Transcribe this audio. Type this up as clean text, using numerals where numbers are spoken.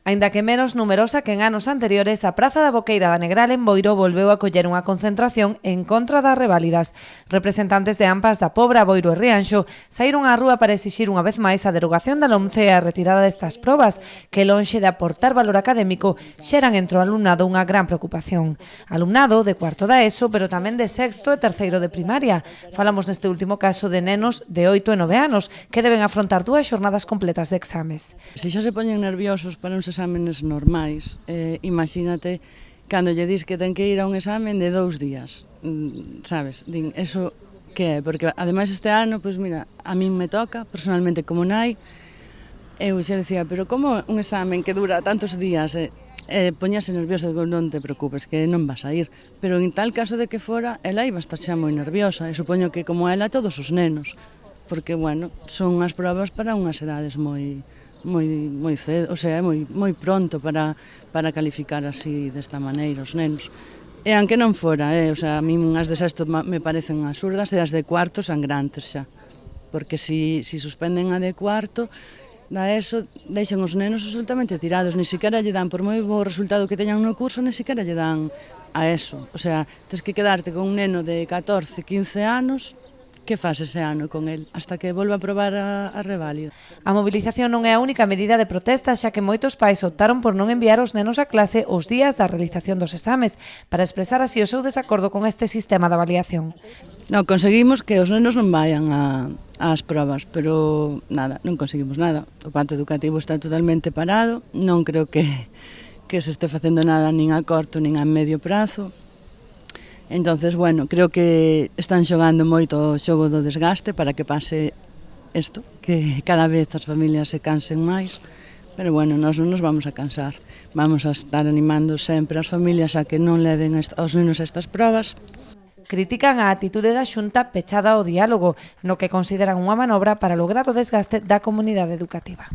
Aínda que menos numerosa que en anos anteriores, a Praza da Boqueira da Negral en Boiro volveu a coller unha concentración en contra das reválidas. Representantes de ambas da Pobra, Boiro e Rianxo saíron á rúa para exixir unha vez máis a derogación da LOMCE e a retirada destas probas, que lonxe de aportar valor académico, xeran entre o alumnado unha gran preocupación. Alumnado de cuarto da ESO, pero tamén de sexto e terceiro de primaria. Falamos neste último caso de nenos de 8 e 9 anos que deben afrontar 2 xornadas completas de exames. Se xa se poñen nerviosos para uns exámenes normais, imagínate cando lle dis que ten que ir a un examen de 2 días, sabes? Din, eso que é? Porque ademais este ano, pois mira, a min me toca, personalmente como nai, eu xa decía, pero como un examen que dura tantos días, poñase nerviosa, digo, non te preocupes, que non vas a ir, pero en tal caso de que fora, ela iba a estar xa moi nerviosa, e supoño que como ela todos os nenos, porque, bueno, son as probas para unhas edades moi cedo, o sea, moi pronto para calificar así desta maneira os nenos. E aunque non fora, o sea, a min as de sexto me parecen absurdas e as de cuarto sangrantes xa, porque si suspenden a de cuarto, da ESO, deixan os nenos absolutamente tirados, ni siquiera lle dan, por moi bo resultado que teñan no curso, ni siquiera lle dan a ESO. O sea, tens que quedarte con un neno de 14, 15 anos, que faz ese ano con el, hasta que volva a probar a reválida. A mobilización non é a única medida de protesta, xa que moitos pais optaron por non enviar os nenos a clase os días da realización dos exames, para expresar así o seu desacordo con este sistema de avaliación. Non, conseguimos que os nenos non vayan ás probas, pero nada, non conseguimos nada. O pacto educativo está totalmente parado, non creo que se este facendo nada nin a corto nin a medio prazo. Entonces, bueno, creo que están xogando moito o xogo do desgaste para que pase isto, que cada vez as familias se cansen máis, pero bueno, nós non nos vamos a cansar. Vamos a estar animando sempre as familias a que non leven aos nenos a estas probas. Critican a atitude da Xunta pechada ao diálogo, no que consideran unha manobra para lograr o desgaste da comunidade educativa.